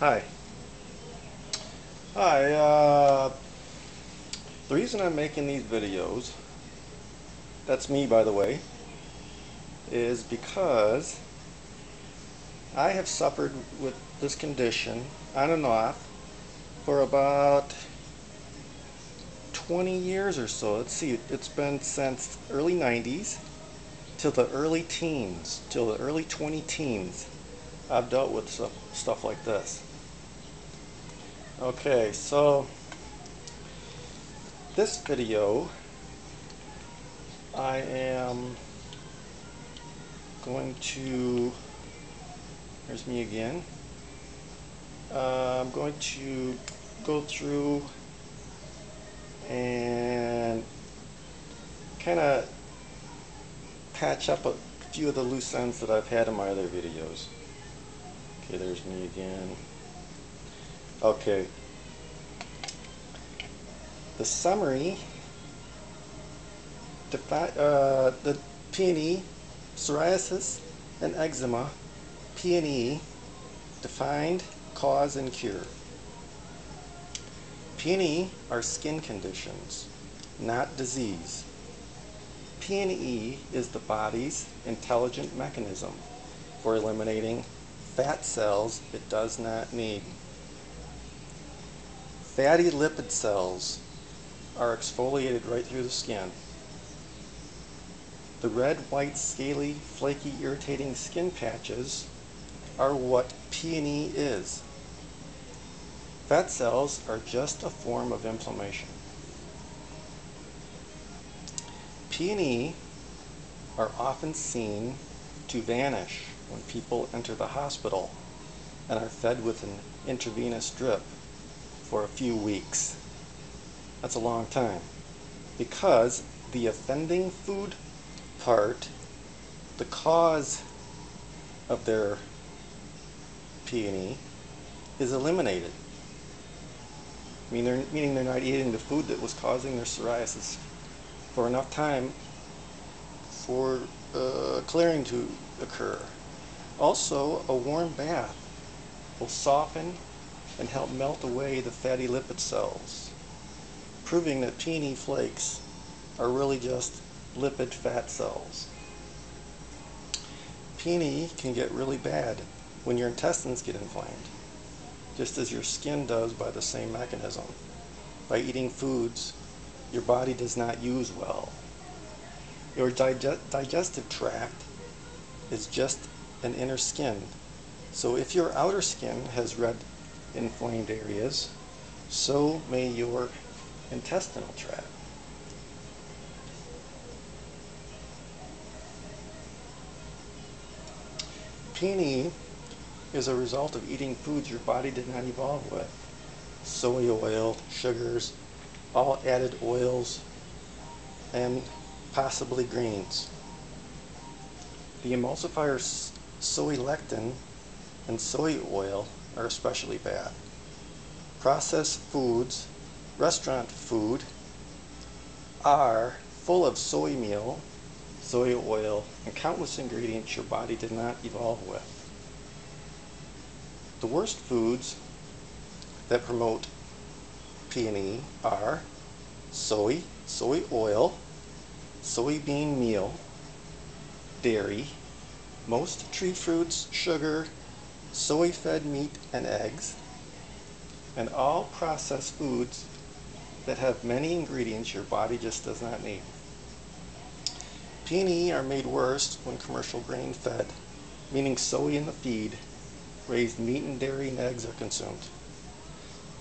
Hi. Hi, the reason I'm making these videos, that's me by the way, is because I have suffered with this condition on and off for about 20 years or so. Let's see, it's been since early 90s till the early teens, till the early 20 teens. I've dealt with stuff like this. Okay, so this video I am going to, here's me again. I'm going to go through and kind of patch up a few of the loose ends that I've had in my other videos. Okay, there's me again. Okay. The summary, the PNE, psoriasis and eczema, PNE, defined, cause, and cure. PNE are skin conditions, not disease. PNE is the body's intelligent mechanism for eliminating fat cells it does not need. Fatty lipid cells are exfoliated right through the skin. The red, white, scaly, flaky, irritating skin patches are what PNE is. Fat cells are just a form of inflammation. PNE are often seen to vanish when people enter the hospital and are fed with an intravenous drip for a few weeks. That's a long time, because the offending food part, the cause of their PNE, is eliminated. Meaning they're not eating the food that was causing their psoriasis for enough time for clearing to occur. Also, a warm bath will soften and help melt away the fatty lipid cells, proving that PNE flakes are really just lipid fat cells. PNE can get really bad when your intestines get inflamed, just as your skin does by the same mechanism. By eating foods your body does not use well. Your digestive tract is just an inner skin. So if your outer skin has red inflamed areas, so may your intestinal tract. PNE is a result of eating foods your body did not evolve with. Soy oil, sugars, all added oils, and possibly greens. The emulsifiers soy lectin and soy oil are especially bad. Processed foods, restaurant food, are full of soy meal, soy oil, and countless ingredients your body did not evolve with. The worst foods that promote PNE are soy oil, soybean meal, dairy, most tree fruits, sugar, soy-fed meat and eggs, and all processed foods that have many ingredients your body just does not need. PNE are made worse when commercial grain-fed, meaning soy in the feed, raised meat and dairy and eggs are consumed.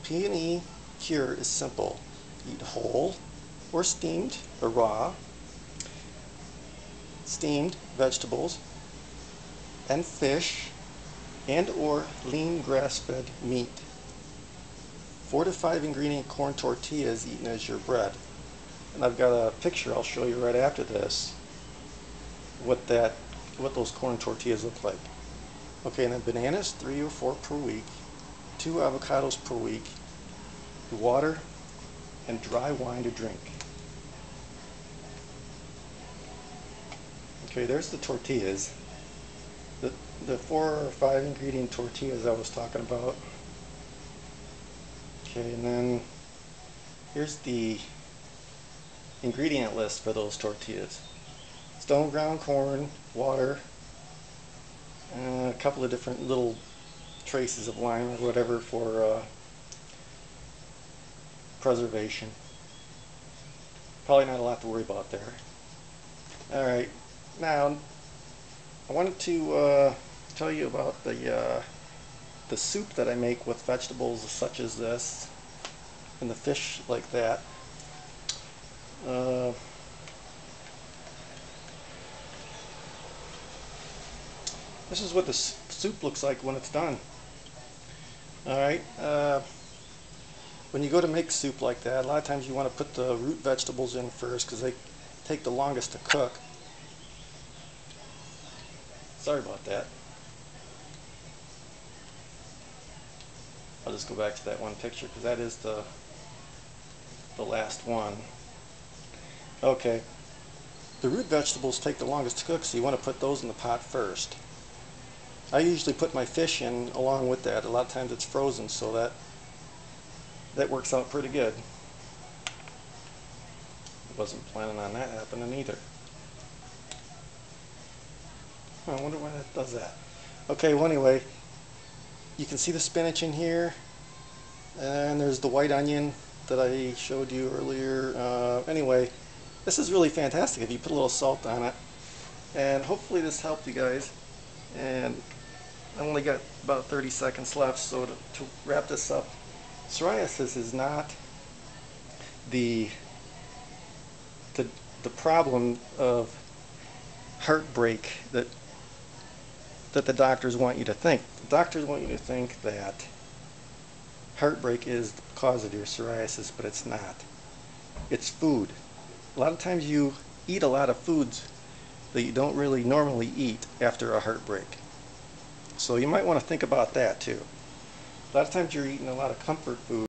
PNE cure is simple. Eat whole or steamed or raw, steamed vegetables and fish and or lean grass-fed meat. 4 to 5 ingredient corn tortillas eaten as your bread. And I've got a picture I'll show you right after this what those corn tortillas look like. Okay, and then bananas 3 or 4 per week, 2 avocados per week, water and dry wine to drink. Okay, there's the tortillas. The 4 or 5 ingredient tortillas I was talking about. Okay, and then here's the ingredient list for those tortillas. Stone ground corn, water, a couple of different little traces of lime or whatever for preservation. Probably not a lot to worry about there. Alright, now I wanted to tell you about the soup that I make with vegetables such as this and the fish like that. This is what the soup looks like when it's done. Alright, when you go to make soup like that, a lot of times you want to put the root vegetables in first because they take the longest to cook. Sorry about that. I'll just go back to that one picture because that is the last one. Okay, the root vegetables take the longest to cook, so you want to put those in the pot first. I usually put my fish in along with that. A lot of times it's frozen, so that works out pretty good. I wasn't planning on that happening either. I wonder why that does that. Okay, well anyway, you can see the spinach in here, and there's the white onion that I showed you earlier. Anyway, this is really fantastic if you put a little salt on it, and hopefully this helped you guys. And I only got about 30 seconds left, so to wrap this up, psoriasis is not the problem of heartbreak that the doctors want you to think. The doctors want you to think that heartbreak is the cause of your psoriasis, but it's not. It's food. A lot of times you eat a lot of foods that you don't really normally eat after a heartbreak. So you might want to think about that too. A lot of times you're eating a lot of comfort food